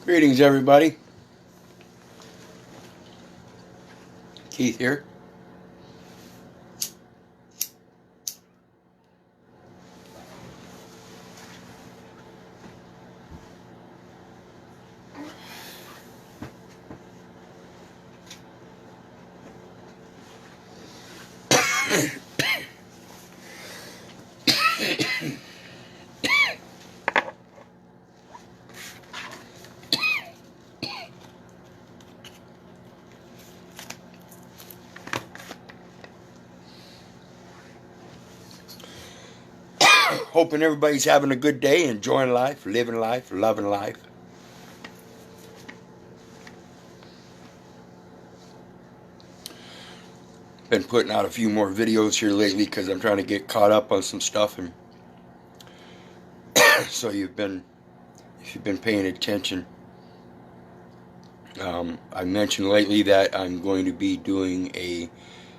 Greetings, everybody. Keith here. Hoping everybody's having a good day, enjoying life, living life, loving life. Been putting out a few more videos here lately because I'm trying to get caught up on some stuff, and so if you've been paying attention, I mentioned lately that I'm going to be doing a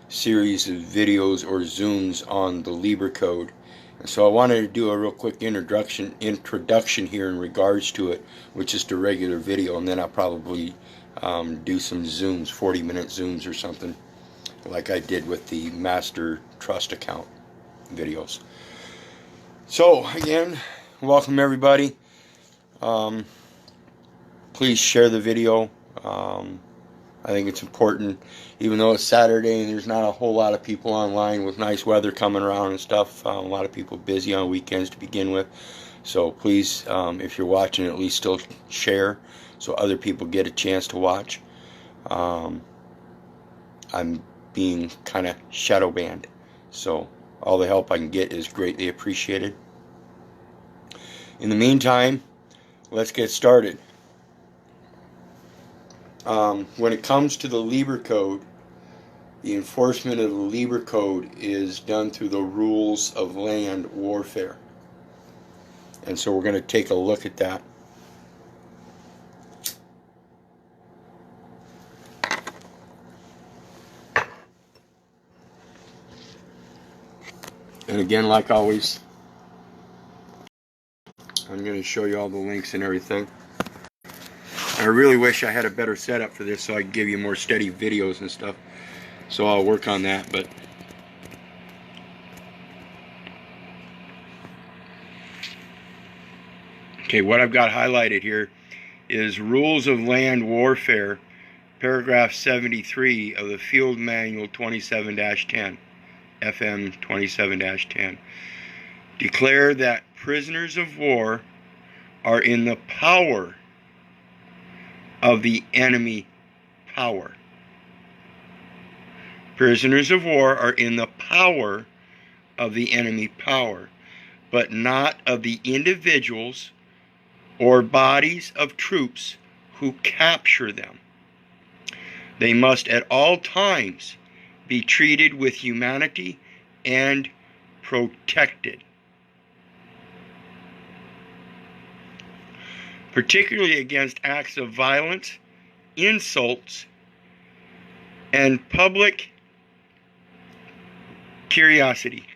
series of videos or Zooms on the Lieber Code. And so I wanted to do a real quick introduction here in regards to it, which is the regular video, and then I'll probably do some Zooms, 40-minute Zooms or something, like I did with the Master Trust account videos. So again, welcome everybody. Please share the video. I think it's important, even though it's Saturday and there's not a whole lot of people online with nice weather coming around and stuff. A lot of people busy on weekends to begin with. So please, if you're watching, at least still share so other people get a chance to watch. I'm being kind of shadow banned, so all the help I can get is greatly appreciated. In the meantime, let's get started. When it comes to the Lieber Code, the enforcement of the Lieber Code is done through the rules of land warfare. And so we're going to take a look at that. And again, like always, I'm going to show you all the links and everything. I really wish I had a better setup for this so I could give you more steady videos and stuff. So I'll work on that. But okay, what I've got highlighted here is Rules of Land Warfare, paragraph 73 of the Field Manual 27-10, FM 27-10. Declare that prisoners of war are in the power of the enemy power. Prisoners of war are in the power of the enemy power, but not of the individuals or bodies of troops who capture them. They must at all times be treated with humanity and protected, particularly against acts of violence, insults, and public curiosity.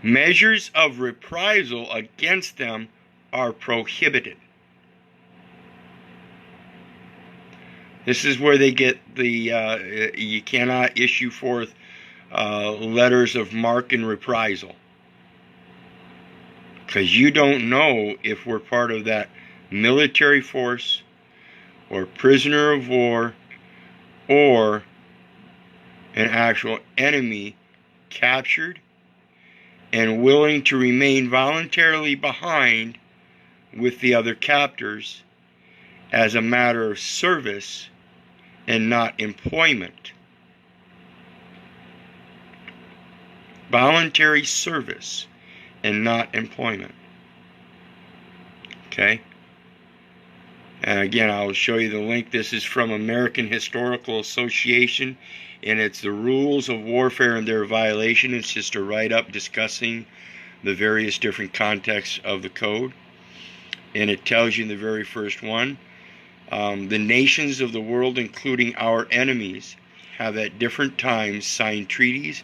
Measures of reprisal against them are prohibited. This is where they get the, you cannot issue forth letters of marque and reprisal, because you don't know if we're part of that military force or prisoner of war or an actual enemy captured and willing to remain voluntarily behind with the other captors as a matter of service and not employment. Voluntary service and not employment. Okay? And again, I'll show you the link. This is from American Historical Association, and it's the Rules of Warfare and Their Violation. It's just a write-up discussing the various different contexts of the code. And it tells you in the very first one, the nations of the world, including our enemies, have at different times signed treaties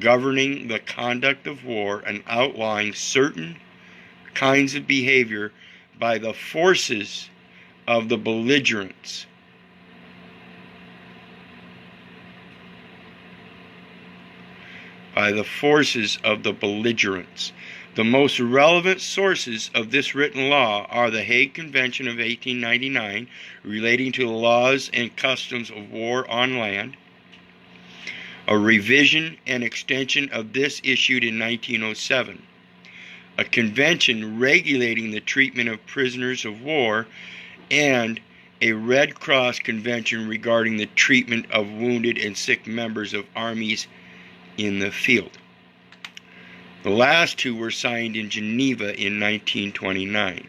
governing the conduct of war and outlawing certain kinds of behavior by the forces of the belligerents. By the forces of the belligerents. The most relevant sources of this written law are the Hague Convention of 1899 relating to the laws and customs of war on land, a revision and extension of this issued in 1907, a convention regulating the treatment of prisoners of war, and a Red Cross convention regarding the treatment of wounded and sick members of armies in the field. The last two were signed in Geneva in 1929.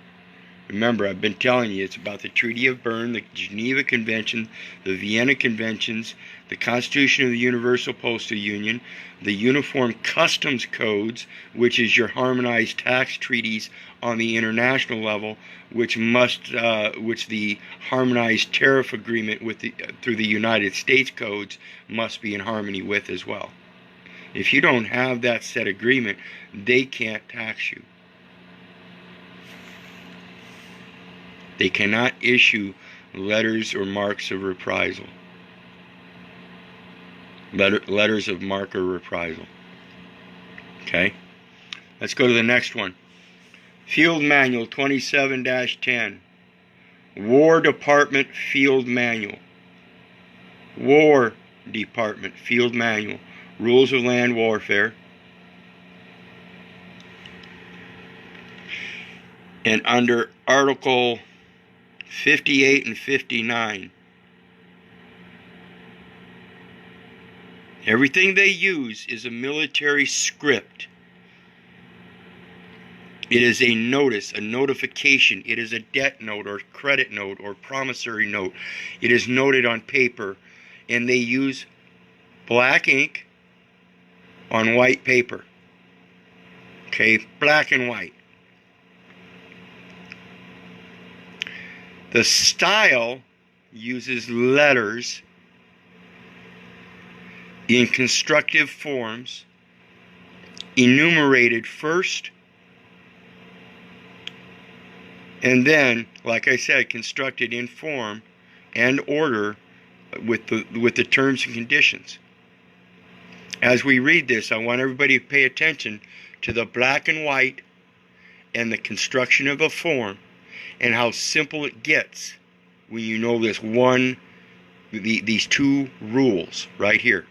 Remember, I've been telling you, it's about the Treaty of Berne, the Geneva Convention, the Vienna Conventions, the Constitution of the Universal Postal Union, the Uniform Customs Codes, which is your harmonized tax treaties on the international level, which the harmonized tariff agreement through the United States codes must be in harmony with as well. If you don't have that set agreement, they can't tax you. They cannot issue letters or marks of reprisal. Letters of mark or reprisal. Okay? Let's go to the next one. Field Manual 27-10. War Department Field Manual. War Department Field Manual. Rules of Land Warfare. And under Article 58 and 59, everything they use is a military script. It is a notice, a notification. It is a debt note or credit note or promissory note. It is noted on paper, and they use black ink on white paper. Okay, black and white. The style uses letters in constructive forms, enumerated first, and then, like I said, constructed in form and order with the terms and conditions. As we read this, I want everybody to pay attention to the black and white and the construction of a form and how simple it gets when you know these two rules right here.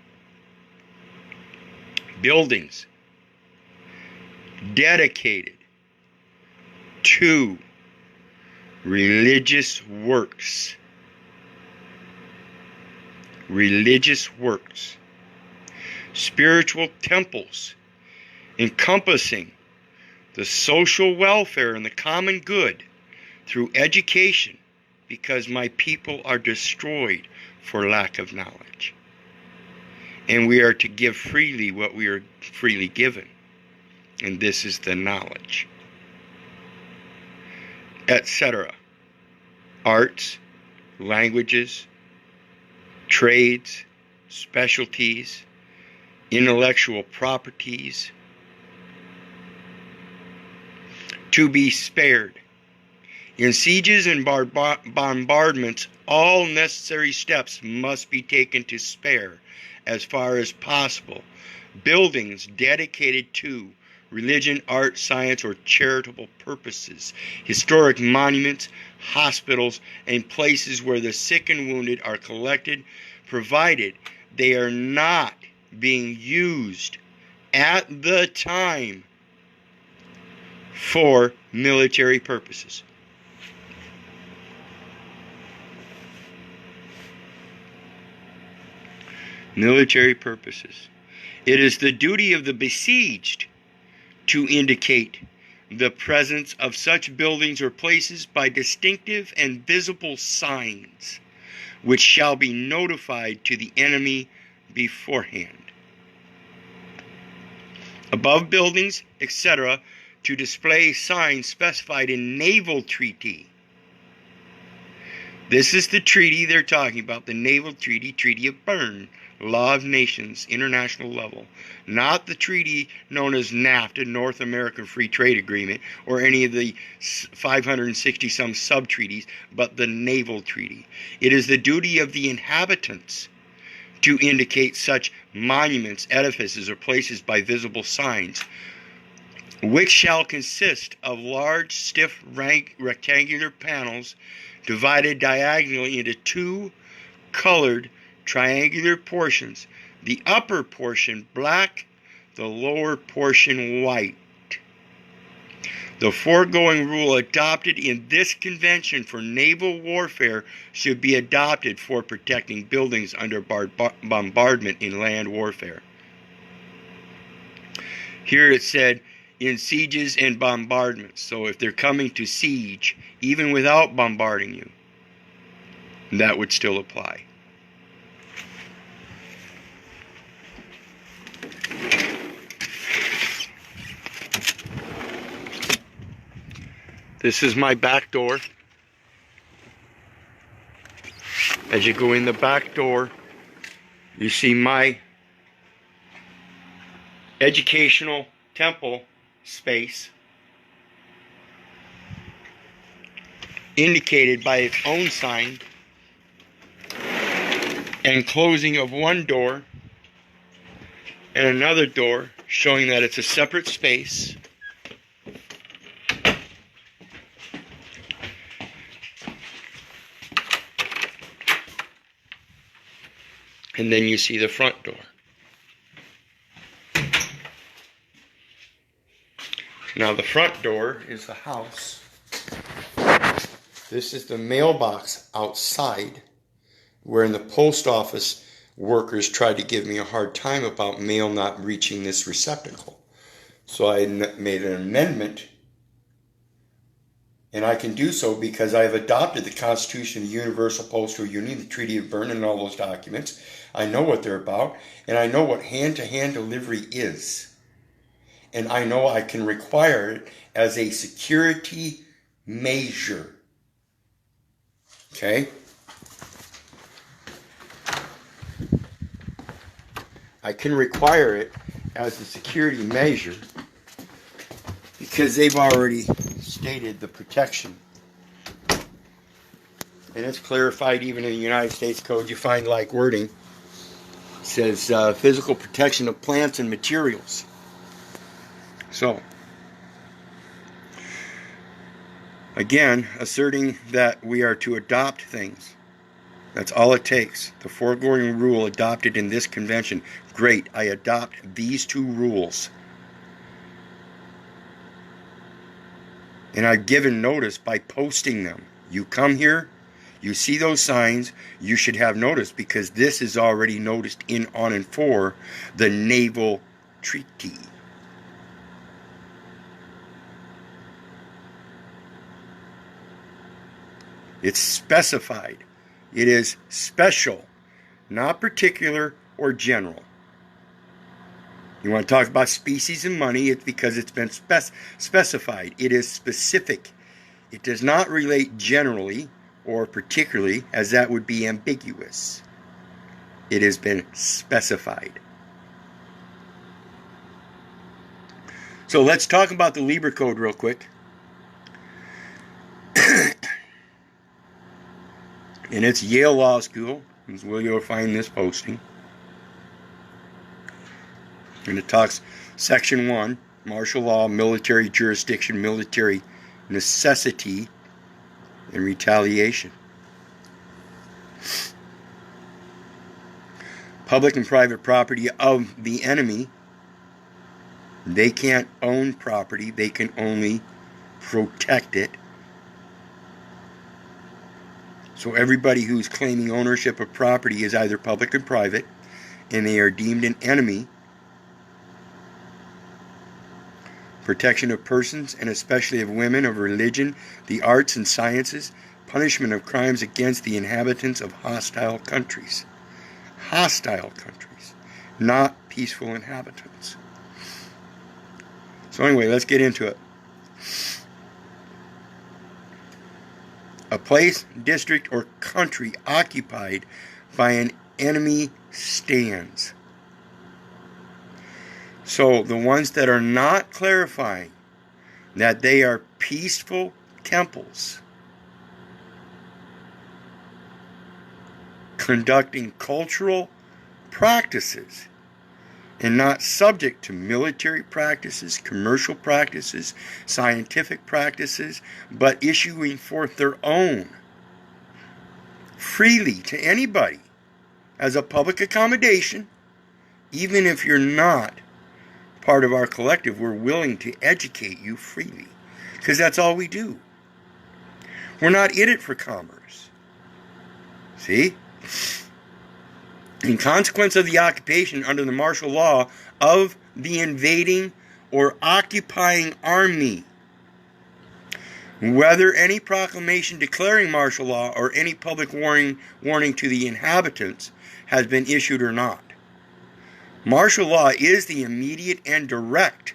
Buildings dedicated to religious works. Religious works. Spiritual temples encompassing the social welfare and the common good through education, because my people are destroyed for lack of knowledge. And we are to give freely what we are freely given. And this is the knowledge. Etc. Arts, languages, trades, specialties, intellectual properties, to be spared. In sieges and bombardments, all necessary steps must be taken to spare, as far as possible, buildings dedicated to religion, art, science, or charitable purposes, historic monuments, hospitals, and places where the sick and wounded are collected, provided they are not being used at the time for military purposes. Military purposes. It is the duty of the besieged to indicate the presence of such buildings or places by distinctive and visible signs, which shall be notified to the enemy beforehand. Above buildings, etc., to display signs specified in naval treaty. This is the treaty they're talking about, the Naval Treaty, Treaty of Berne, Law of Nations, international level. Not the treaty known as NAFTA, North American Free Trade Agreement, or any of the 560-some sub-treaties, but the Naval Treaty. It is the duty of the inhabitants to indicate such monuments, edifices, or places by visible signs, which shall consist of large, stiff, rectangular panels divided diagonally into two colored triangular portions, the upper portion black, the lower portion white. The foregoing rule adopted in this convention for naval warfare should be adopted for protecting buildings under bombardment in land warfare. Here it said, in sieges and bombardments. So if they're coming to siege, even without bombarding you, that would still apply. This is my back door. As you go in the back door, you see my educational temple space, indicated by its own sign, and closing of one door and another door, showing that it's a separate space. And then you see the front door. Now the front door is the house. This is the mailbox outside, where in the post office workers tried to give me a hard time about mail not reaching this receptacle. So I made an amendment, and I can do so because I have adopted the Constitution of the Universal Postal Union, the Treaty of Berne, and all those documents. I know what they're about, and I know what hand-to-hand delivery is. And I know I can require it as a security measure. Okay? I can require it as a security measure because they've already stated the protection. And it's clarified even in the United States Code. You find like wording. It says physical protection of plants and materials. So, again, asserting that we are to adopt things. That's all it takes. The foregoing rule adopted in this convention. Great, I adopt these two rules. And I've given notice by posting them. You come here, you see those signs, you should have notice because this is already noticed in, on, and for the Naval Treaty. It's specified. It is special, not particular or general. You want to talk about species and money, it's because it's been specified. It is specific. It does not relate generally or particularly, as that would be ambiguous. It has been specified. So let's talk about the Lieber Code real quick. And it's Yale Law School is where you'll find this posting. And it talks, Section 1, martial law, military jurisdiction, military necessity, and retaliation. Public and private property of the enemy. They can't own property. They can only protect it. So everybody who's claiming ownership of property is either public or private, and they are deemed an enemy. Protection of persons, and especially of women, of religion, the arts and sciences, punishment of crimes against the inhabitants of hostile countries. Hostile countries, not peaceful inhabitants. So anyway, let's get into it. place, district, or country occupied by an enemy stands. So the ones that are not clarifying that they are peaceful temples conducting cultural practices and not subject to military practices, commercial practices, scientific practices, but issuing forth their own freely to anybody as a public accommodation. Even if you're not part of our collective, we're willing to educate you freely, because that's all we do. We're not in it for commerce. See? In consequence of the occupation under the martial law of the invading or occupying army, whether any proclamation declaring martial law or any public warning to the inhabitants has been issued or not, martial law is the immediate and direct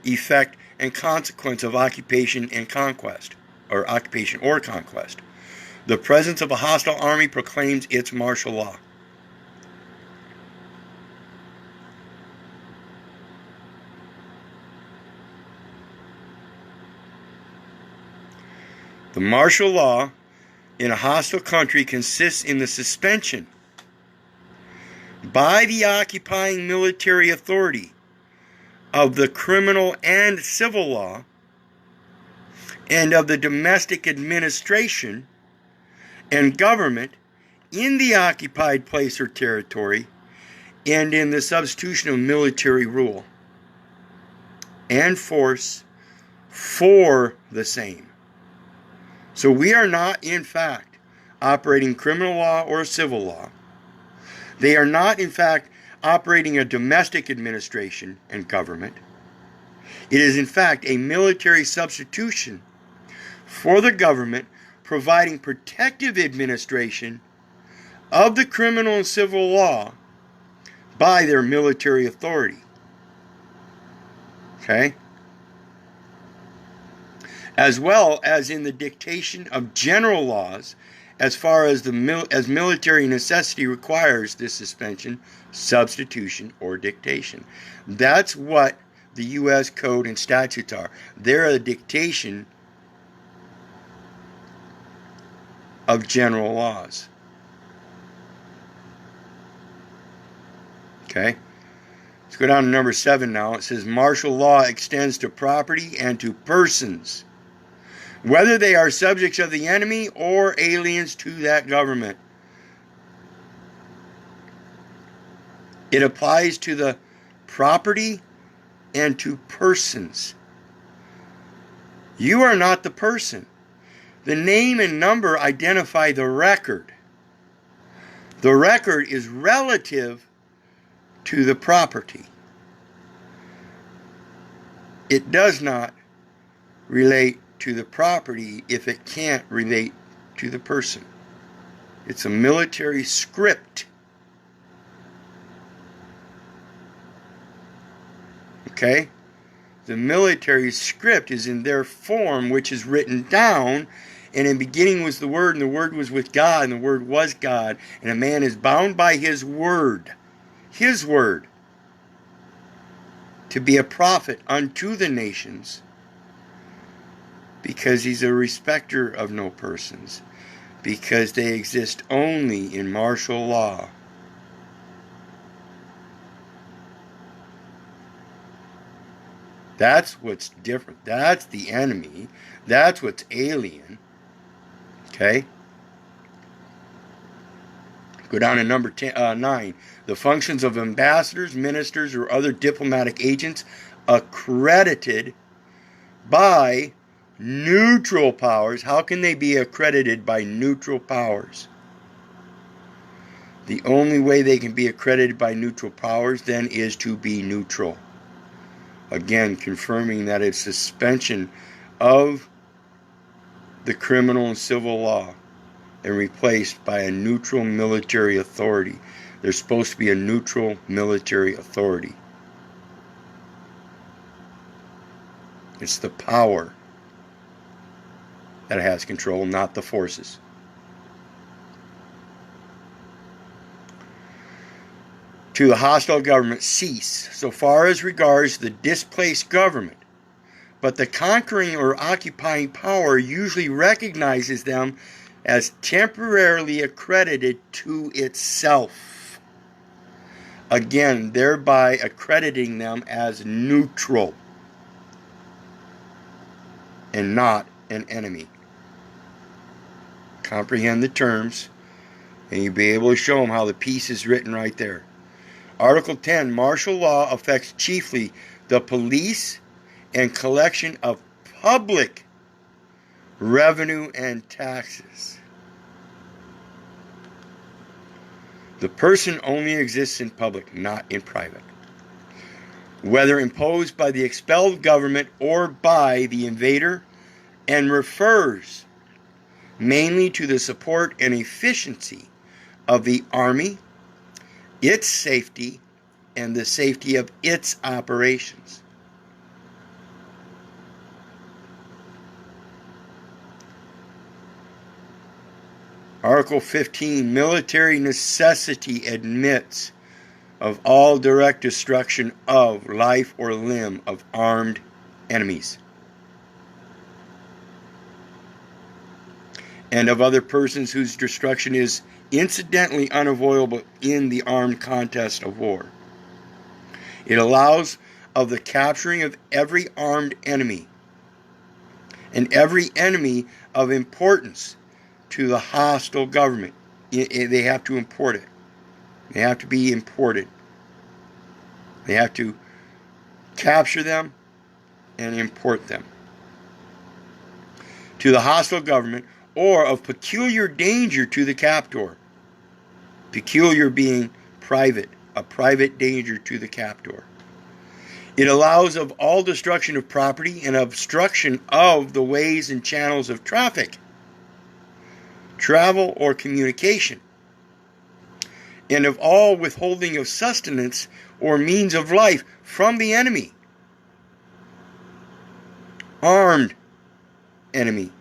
effect and consequence of occupation and conquest, or occupation or conquest. The presence of a hostile army proclaims its martial law. The martial law in a hostile country consists in the suspension by the occupying military authority of the criminal and civil law and of the domestic administration and government in the occupied place or territory, and in the substitution of military rule and force for the same. So we are not, in fact, operating criminal law or civil law. They are not, in fact, operating a domestic administration and government. It is, in fact, a military substitution for the government, providing protective administration of the criminal and civil law by their military authority. Okay? As well as in the dictation of general laws, as far as as military necessity requires this suspension, substitution, or dictation. That's what the U.S. Code and statutes are. They're a dictation of general laws. Okay? Let's go down to number 7 now. It says martial law extends to property and to persons, whether they are subjects of the enemy or aliens to that government. It applies to the property and to persons. You are not the person. The name and number identify the record. The record is relative to the property. It does not relate to the property if it can't relate to the person. It's a military script. Okay? The military script is in their form, which is written down. And in the beginning was the Word, and the Word was with God, and the Word was God. And a man is bound by His Word, to be a prophet unto the nations, because he's a respecter of no persons, because they exist only in martial law. That's what's different. That's the enemy. That's what's alien. Okay? Go down to number 9. The functions of ambassadors, ministers, or other diplomatic agents accredited by neutral powers. How can they be accredited by neutral powers? The only way they can be accredited by neutral powers then is to be neutral. Again, confirming that it's suspension of the criminal and civil law and replaced by a neutral military authority. There's supposed to be a neutral military authority. It's the power. that has control, not the forces. To the hostile government, cease, so far as regards the displaced government, but the conquering or occupying power usually recognizes them as temporarily accredited to itself. Again, thereby accrediting them as neutral and not an enemy. Comprehend the terms, and you'll be able to show them how the peace is written right there. Article 10, martial law affects chiefly the police and collection of public revenue and taxes. The person only exists in public, not in private. Whether imposed by the expelled government or by the invader, and refers mainly to the support and efficiency of the army, its safety, and the safety of its operations. Article 15, military necessity admits of all direct destruction of life or limb of armed enemies, and of other persons whose destruction is incidentally unavoidable in the armed contest of war. It allows of the capturing of every armed enemy, and every enemy of importance to the hostile government. They have to import it. They have to be imported. They have to capture them and import them. To the hostile government, or of peculiar danger to the captor. Peculiar being private, a private danger to the captor. It allows of all destruction of property and obstruction of the ways and channels of traffic, travel, or communication, and of all withholding of sustenance or means of life from the enemy. Armed enemy.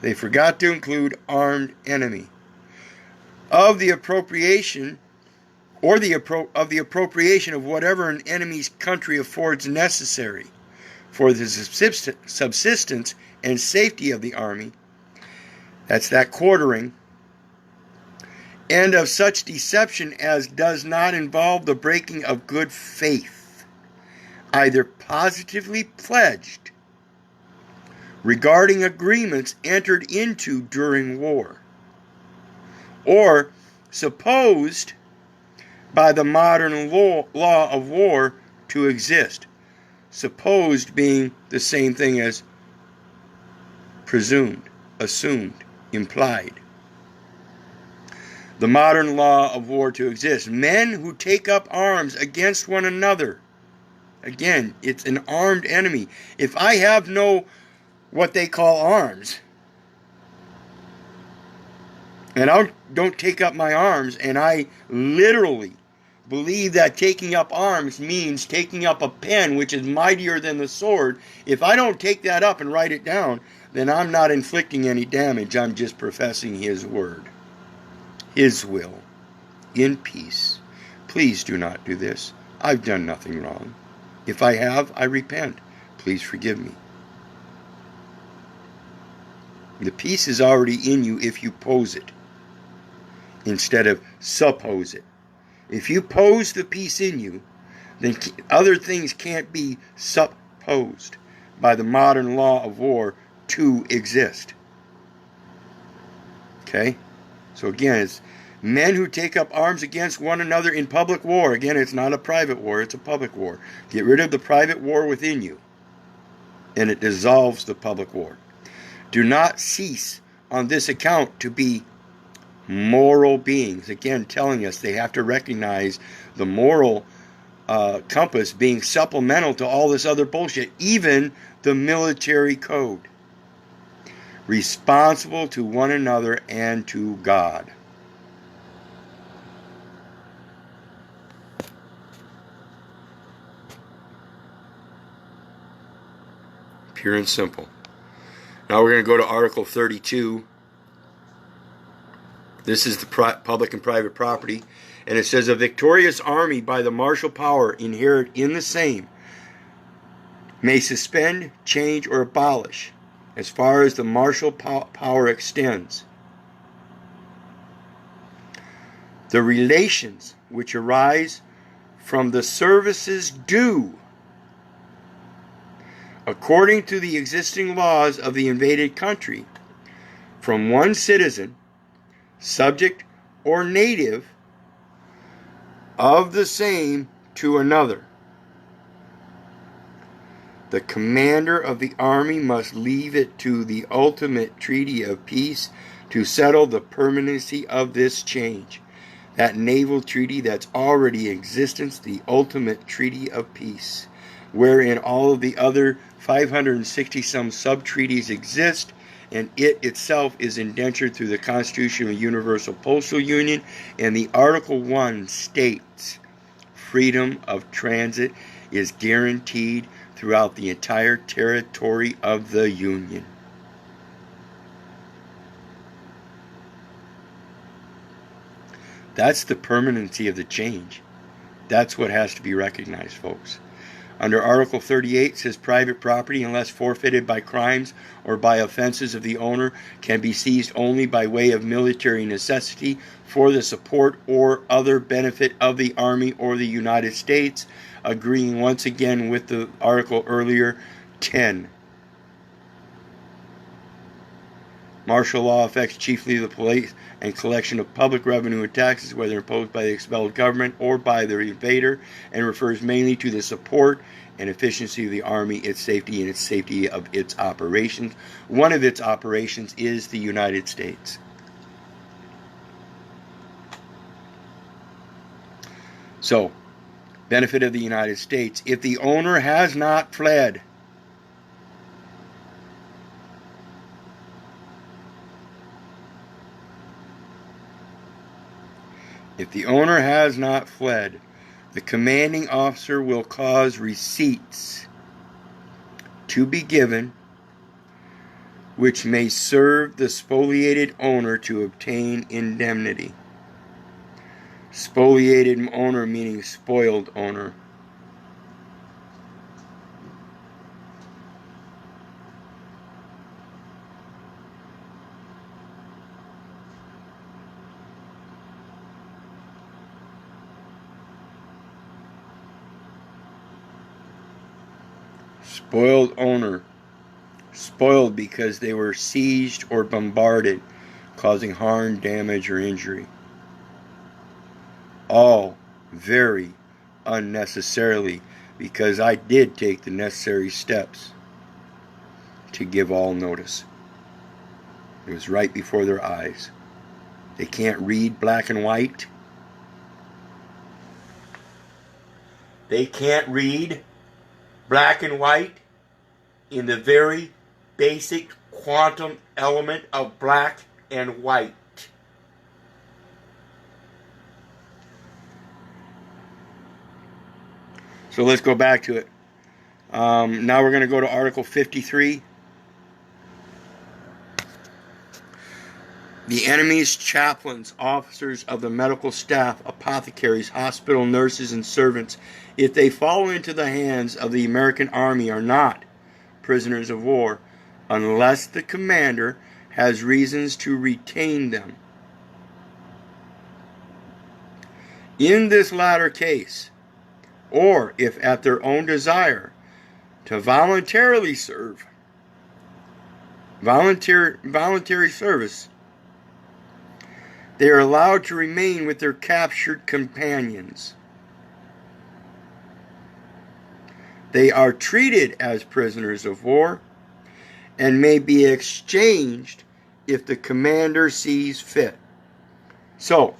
They forgot to include armed enemy. Of the appropriation, or of the appropriation of whatever an enemy's country affords necessary for the subsistence and safety of the army. That's that quartering. And of such deception as does not involve the breaking of good faith, either positively pledged regarding agreements entered into during war, or supposed by the modern law of war to exist. Supposed being the same thing as presumed, assumed, implied. The modern law of war to exist. Men who take up arms against one another. Again, it's an armed enemy. If I have no what they call arms, and I don't take up my arms, and I literally believe that taking up arms means taking up a pen which is mightier than the sword. If I don't take that up and write it down, then I'm not inflicting any damage. I'm just professing His word, His will, in peace. Please do not do this. I've done nothing wrong. If I have, I repent. Please forgive me. The peace is already in you if you pose it, instead of suppose it. If you pose the peace in you, then other things can't be supposed by the modern law of war to exist. Okay? So again, it's men who take up arms against one another in public war. Again, it's not a private war, it's a public war. Get rid of the private war within you, and it dissolves the public war. Do not cease on this account to be moral beings. Again, telling us they have to recognize the moral compass being supplemental to all this other bullshit, even the military code. Responsible to one another and to God. Pure and simple. Now we're going to go to Article 32. This is the public and private property. And it says, a victorious army by the martial power inherent in the same may suspend, change, or abolish, as far as the martial power extends, the relations which arise from the services due according to the existing laws of the invaded country from one citizen, subject, or native of the same to another. The commander of the army must leave it to the ultimate treaty of peace to settle the permanency of this change. That naval treaty that's already in existence, the ultimate treaty of peace, wherein all of the other 560-some sub-treaties exist, and it itself is indentured through the Constitution of Universal Postal Union, and the Article 1 states freedom of transit is guaranteed throughout the entire territory of the Union. That's the permanency of the change. That's what has to be recognized, folks. Under Article 38 says private property, unless forfeited by crimes or by offenses of the owner, can be seized only by way of military necessity for the support or other benefit of the Army or the United States, agreeing once again with the article earlier, 10. Martial law affects chiefly the police and collection of public revenue and taxes, whether imposed by the expelled government or by the invader, and refers mainly to the support and efficiency of the Army, its safety, and its safety of its operations. One of its operations is the United States. So, benefit of the United States. If the owner has not fled, the commanding officer will cause receipts to be given which may serve the spoliated owner to obtain indemnity. Spoliated owner meaning spoiled owner. Spoiled owner. Spoiled because they were sieged or bombarded, causing harm, damage, or injury. All very unnecessarily, because I did take the necessary steps to give all notice. It was right before their eyes. They can't read black and white. They can't read black and white in the very basic quantum element of black and white. So let's go back to it. Now we're going to go to Article 53. The enemy's chaplains, officers of the medical staff, apothecaries, hospital nurses, and servants, if they fall into the hands of the American Army, are not prisoners of war, unless the commander has reasons to retain them. In this latter case, or if at their own desire to voluntarily serve, voluntary service, they are allowed to remain with their captured companions. They are treated as prisoners of war and may be exchanged if the commander sees fit. So,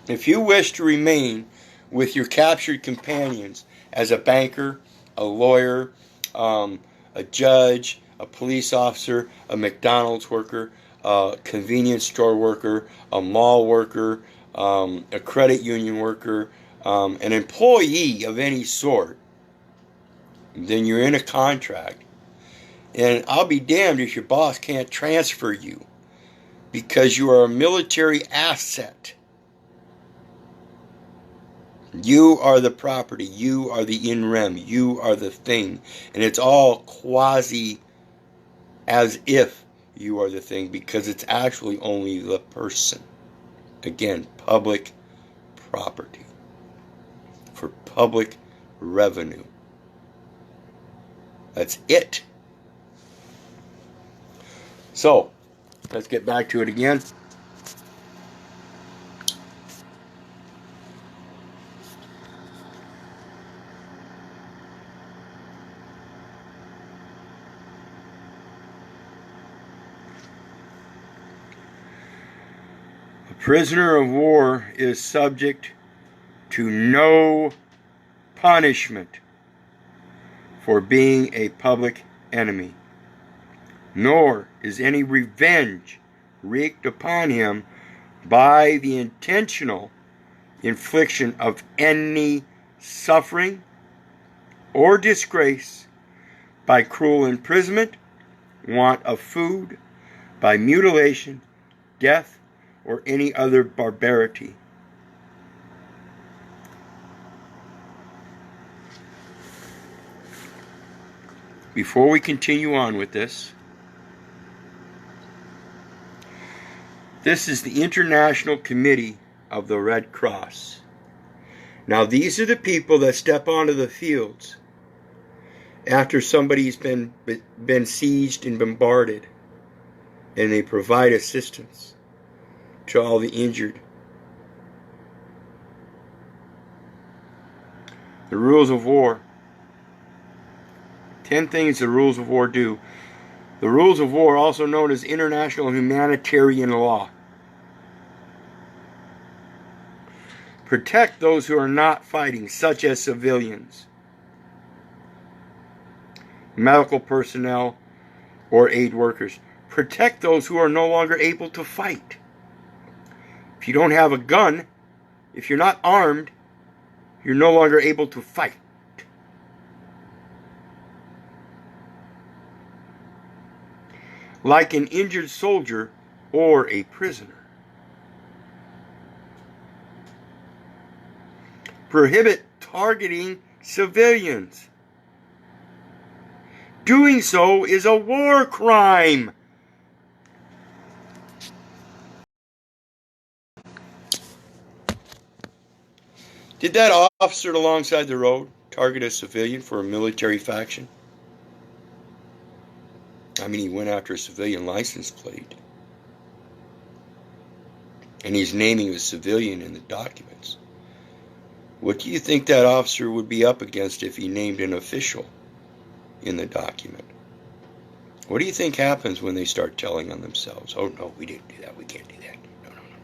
if you wish to remain with your captured companions as a banker, a lawyer, a judge, a police officer, a McDonald's worker, a convenience store worker, a mall worker, a credit union worker, an employee of any sort, then you're in a contract. And I'll be damned if your boss can't transfer you because you are a military asset. You are the property. You are the in rem. You are the thing. And it's all quasi as if you are the thing because it's actually only the person. Again, public property for public revenue. That's it. So, let's get back to it again. A prisoner of war is subject to no punishment for being a public enemy, nor is any revenge wreaked upon him by the intentional infliction of any suffering or disgrace by cruel imprisonment, want of food, by mutilation, death, or any other barbarity. Before we continue on with this, this is the International Committee of the Red Cross. Now, these are the people that step onto the fields after somebody's been sieged and bombarded, and they provide assistance to all the injured. The rules of war. 10 things the rules of war do. The rules of war, also known as international humanitarian law, protect those who are not fighting, such as civilians, medical personnel, or aid workers. Protect those who are no longer able to fight. If you don't have a gun, if you're not armed, you're no longer able to fight. Like an injured soldier or a prisoner. Prohibit targeting civilians. Doing so is a war crime. Did that officer alongside the road target a civilian for a military faction? I mean, he went after a civilian license plate. And he's naming the civilian in the documents. What do you think that officer would be up against if he named an official in the document? What do you think happens when they start telling on themselves? Oh, no, we didn't do that. We can't do that. No, no, no.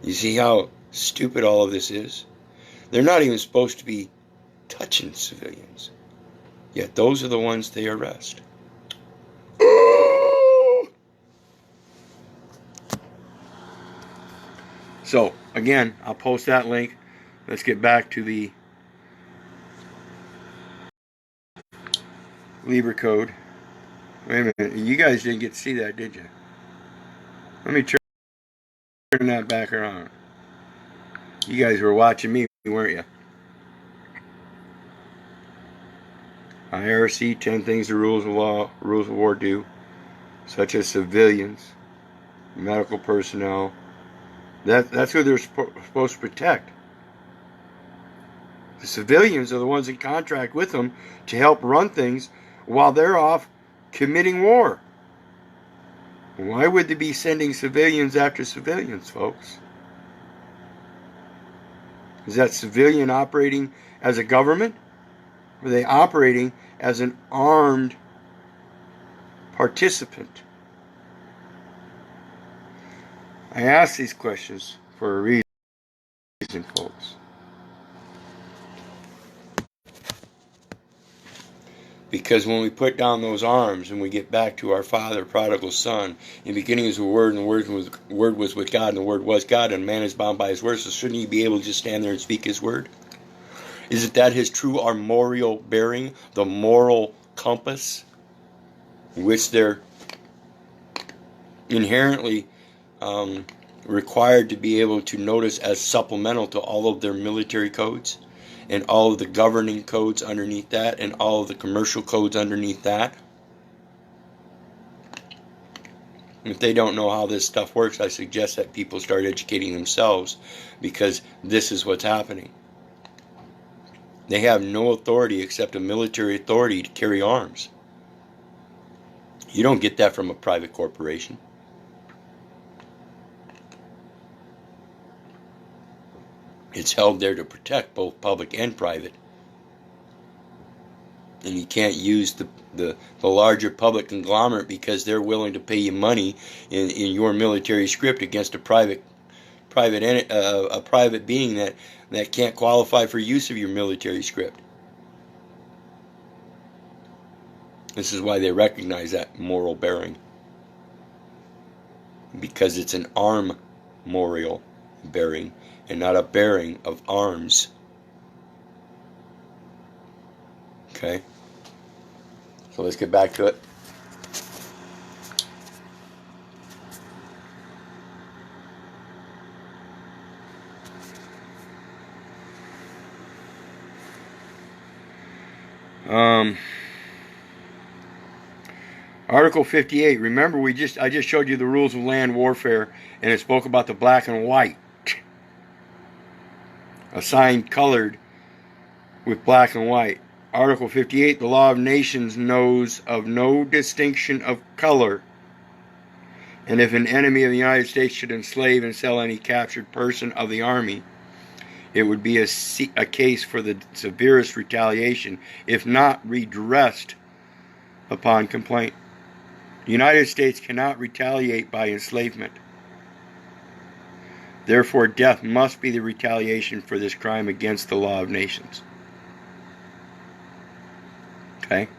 You see how stupid all of this is? They're not even supposed to be touching civilians. Yet those are the ones they arrest. So, again, I'll post that link. Let's get back to the Lieber Code. Wait a minute. You guys didn't get to see that, did you? Let me turn that back around. You guys were watching me, weren't you? IRC, 10 things the rules of war do, such as civilians, medical personnel. That's who they're supposed to protect. The civilians are the ones in contract with them to help run things while they're off committing war. Why would they be sending civilians after civilians, folks? Is that civilian operating as a government? Or are they operating as an armed participant? I ask these questions for a reason, folks. Because when we put down those arms and we get back to our Father, prodigal Son, in the beginning was the Word, and the Word was with God, and the Word was God, and man is bound by His Word, so shouldn't He be able to just stand there and speak His Word? Isn't that His true armorial bearing, the moral compass, which they're inherently required to be able to notice as supplemental to all of their military codes and all of the governing codes underneath that and all of the commercial codes underneath that? If they don't know how this stuff works, I suggest that people start educating themselves, because this is what's happening. They have no authority except a military authority to carry arms. You don't get that from a private corporation. It's held there to protect both public and private. And you can't use the larger public conglomerate because they're willing to pay you money in your military script against a private being that can't qualify for use of your military script. This is why they recognize that moral bearing, because it's an armorial bearing and not a bearing of arms. Okay, so let's get back to it. Article 58. Remember, I just showed you the rules of land warfare, and it spoke about the black and white, assigned colored with black and white. Article 58. The law of nations knows of no distinction of color, and if an enemy of the United States should enslave and sell any captured person of the army, it would be a case for the severest retaliation, if not redressed upon complaint. The United States cannot retaliate by enslavement. Therefore, death must be the retaliation for this crime against the law of nations. Okay?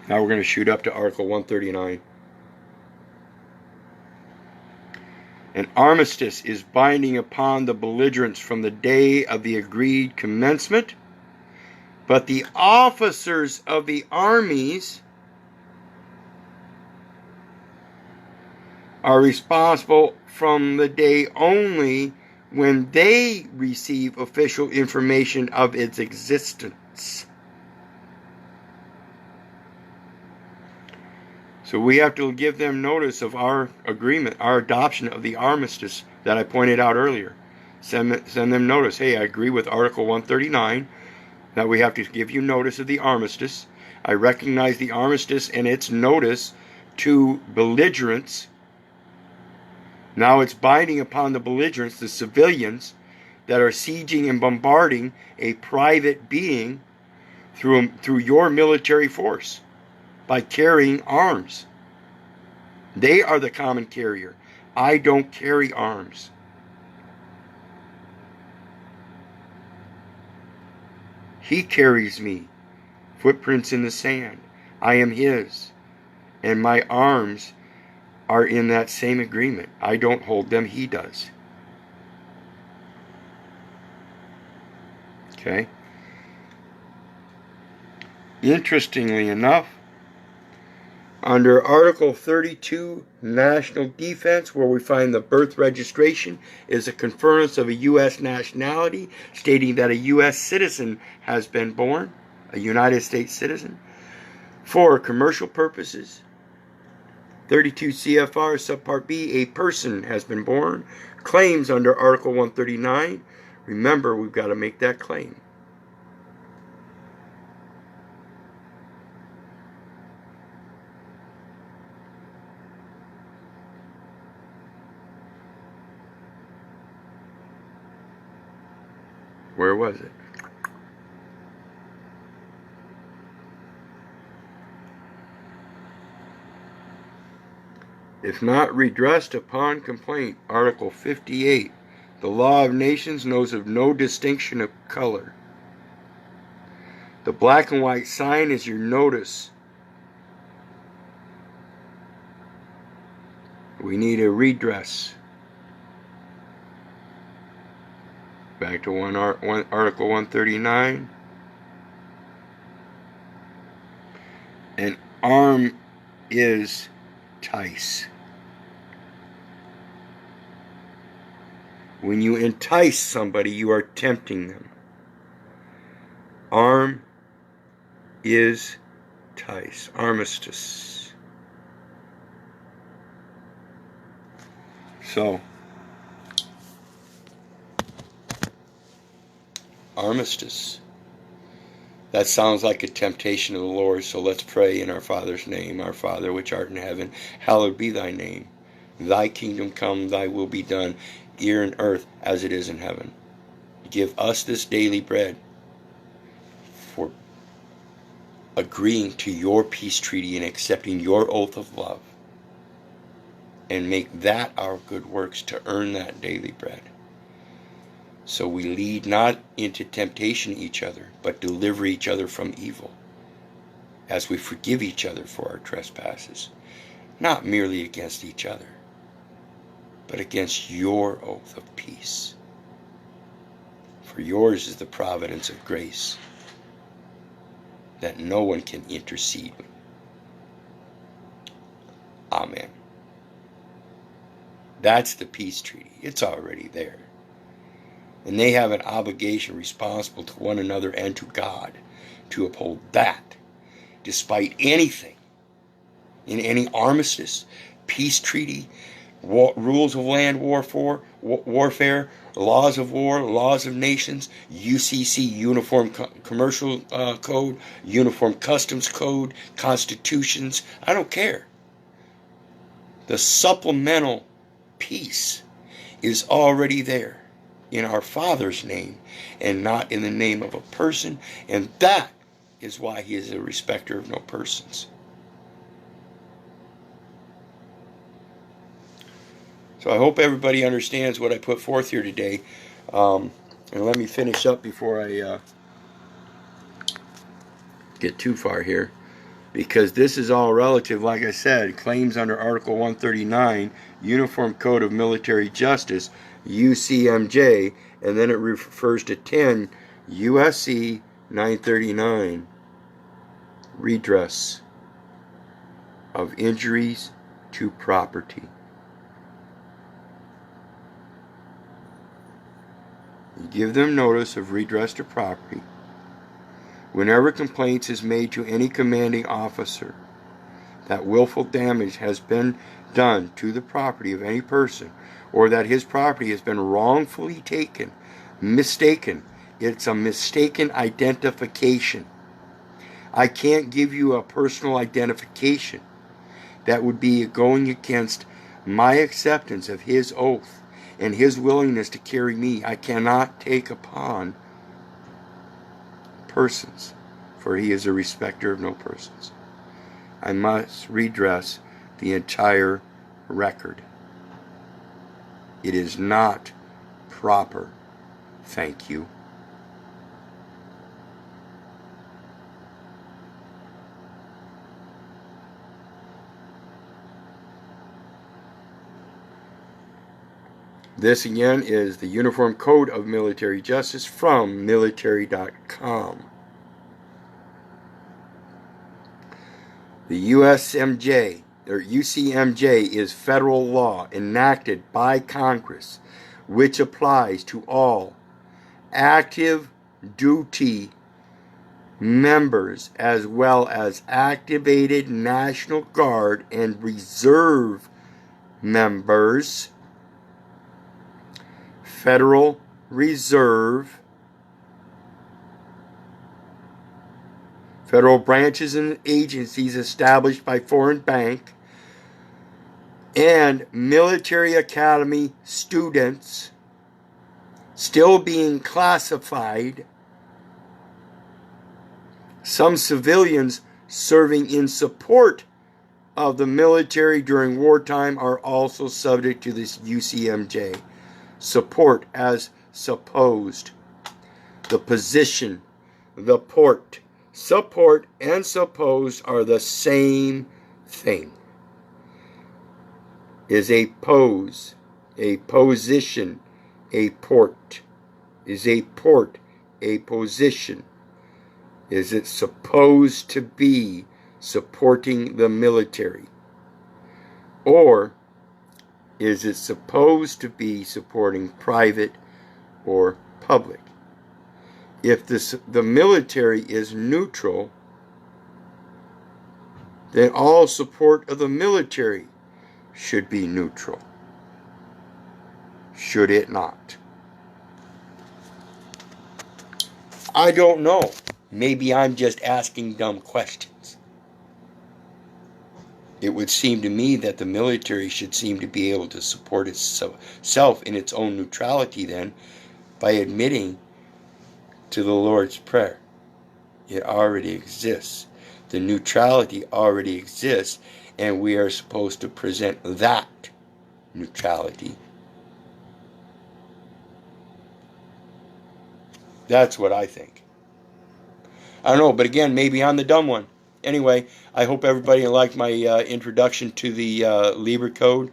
Now we're going to shoot up to Article 139. An armistice is binding upon the belligerents from the day of the agreed commencement, but the officers of the armies are responsible from the day only when they receive official information of its existence. So we have to give them notice of our agreement, our adoption of the armistice that I pointed out earlier. Send them notice. Hey, I agree with Article 139 that we have to give you notice of the armistice. I recognize the armistice and its notice to belligerents. Now it's binding upon the belligerents, the civilians that are sieging and bombarding a private being through your military force by carrying arms. They are the common carrier. I don't carry arms. He carries me, footprints in the sand. I am his, and my arms are in that same agreement. I don't hold them, he does. Okay? Interestingly enough, under Article 32, National Defense, where we find the birth registration is a conference of a U.S. nationality, stating that a U.S. citizen has been born, a United States citizen, for commercial purposes. 32 CFR, Subpart B, a person has been born. Claims under Article 139. Remember, we've got to make that claim. Where was it? If not redressed upon complaint, Article 58, The law of nations knows of no distinction of color. The black and white sign is your notice. We need a redress. Back to Article 139. An arm is entice. When you entice somebody, you are tempting them. Arm is entice. Armistice. So, armistice. That sounds like a temptation of the Lord, so let's pray in our Father's name. Our Father, which art in heaven, hallowed be thy name. Thy kingdom come, thy will be done, here on earth as it is in heaven. Give us this daily bread, for agreeing to your peace treaty and accepting your oath of love, and make that our good works to earn that daily bread. So we lead not into temptation each other, but deliver each other from evil, as we forgive each other for our trespasses, not merely against each other, but against your oath of peace. For yours is the providence of grace, that no one can intercede with. Amen. That's the peace treaty. It's already there. And they have an obligation responsible to one another and to God to uphold that, despite anything, in any armistice, peace treaty, rules of land warfare, laws of war, laws of nations, UCC, Uniform Commercial Code, Uniform Customs Code, constitutions. I don't care. The supplemental peace is already there in our Father's name and not in the name of a person, and that is why he is a respecter of no persons. So I hope everybody understands what I put forth here today. And let me finish up before I get too far here. Because this is all relative, like I said, claims under Article 139, Uniform Code of Military Justice, UCMJ, and then it refers to 10 USC 939, redress of injuries to property. You give them notice of redress to property whenever complaints is made to any commanding officer that willful damage has been done to the property of any person, or that his property has been wrongfully taken, mistaken. It's a mistaken identification. I can't give you a personal identification. That would be going against my acceptance of his oath and his willingness to carry me. I cannot take upon persons, for he is a respecter of no persons. I must redress the entire record. It is not proper. Thank you. This again is the Uniform Code of Military Justice from military.com. The UCMJ is federal law enacted by Congress, which applies to all active duty members as well as activated National Guard and Reserve members. Federal Reserve, federal branches and agencies established by foreign bank, and military academy students still being classified. Some civilians serving in support of the military during wartime are also subject to this UCMJ. support as supposed. The position, the port, support and supposed are the same thing. Is a pose, a position, a port. Is a port a position? Is it supposed to be supporting the military? Or is it supposed to be supporting private or public? If the military is neutral, then all support of the military should be neutral. Should it not? I don't know. Maybe I'm just asking dumb questions. It would seem to me that the military should seem to be able to support itself in its own neutrality then by admitting to the Lord's Prayer. It already exists. The neutrality already exists, and we are supposed to present that neutrality. That's what I think. I don't know, but again, maybe I'm the dumb one. Anyway, I hope everybody liked my introduction to the Lieber Code.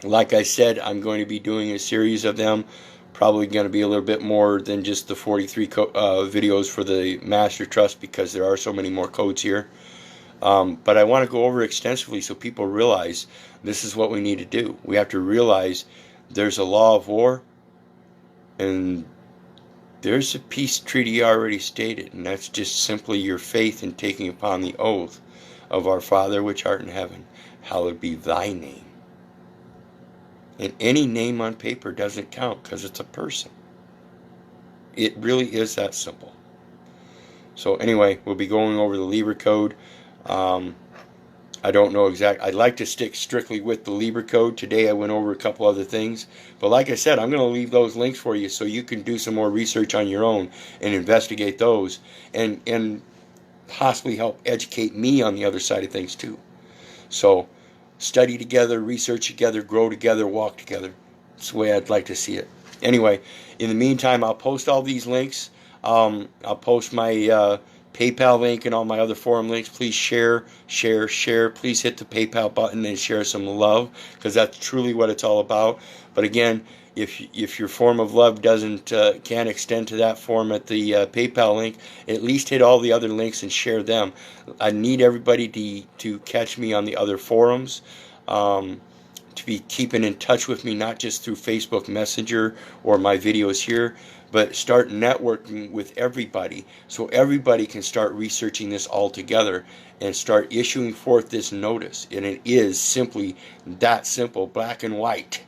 Like I said, I'm going to be doing a series of them. Probably going to be a little bit more than just the 43 videos for the Master Trust, because there are so many more codes here. But I want to go over extensively so people realize this is what we need to do. We have to realize there's a law of war, and there's a peace treaty already stated, and that's just simply your faith in taking upon the oath of our Father which art in heaven, hallowed be thy name. And any name on paper doesn't count because it's a person. It really is that simple. So anyway, we'll be going over the Lieber Code. I don't know exactly. I'd like to stick strictly with the Lieber Code. Today I went over a couple other things. But like I said, I'm going to leave those links for you so you can do some more research on your own and investigate those and possibly help educate me on the other side of things too. So study together, research together, grow together, walk together. That's the way I'd like to see it. Anyway, in the meantime, I'll post all these links. I'll post my PayPal link and all my other forum links. Please share. Please hit the PayPal button and share some love, because that's truly what it's all about. But again, if your form of love can't extend to that form at the PayPal link, at least hit all the other links and share them. I need everybody to catch me on the other forums, to be keeping in touch with me, not just through Facebook Messenger or my videos here, but start networking with everybody so everybody can start researching this all together and start issuing forth this notice. And it is simply that simple, black and white.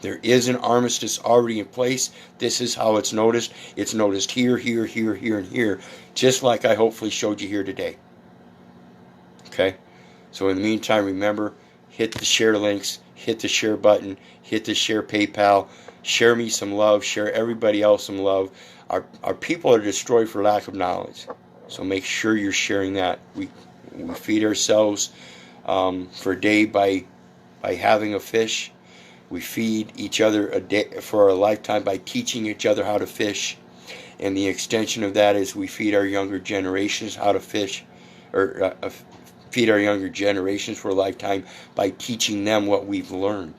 There is an armistice already in place. This is how it's noticed. It's noticed here, here, here, here, and here, just like I hopefully showed you here today. Okay? So in the meantime, remember, hit the share links, hit the share button, hit the share PayPal, share me some love, share everybody else some love. Our people are destroyed for lack of knowledge. So make sure you're sharing that. We feed ourselves for a day by having a fish. We feed each other a day for a lifetime by teaching each other how to fish. And the extension of that is we feed our younger generations how to fish, or feed our younger generations for a lifetime by teaching them what we've learned.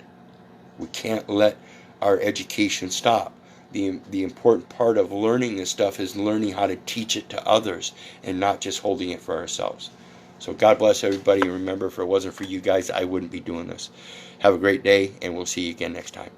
We can't let our education stop. The important part of learning this stuff is learning how to teach it to others and not just holding it for ourselves. So God bless everybody. And remember, if it wasn't for you guys, I wouldn't be doing this. Have a great day, and we'll see you again next time.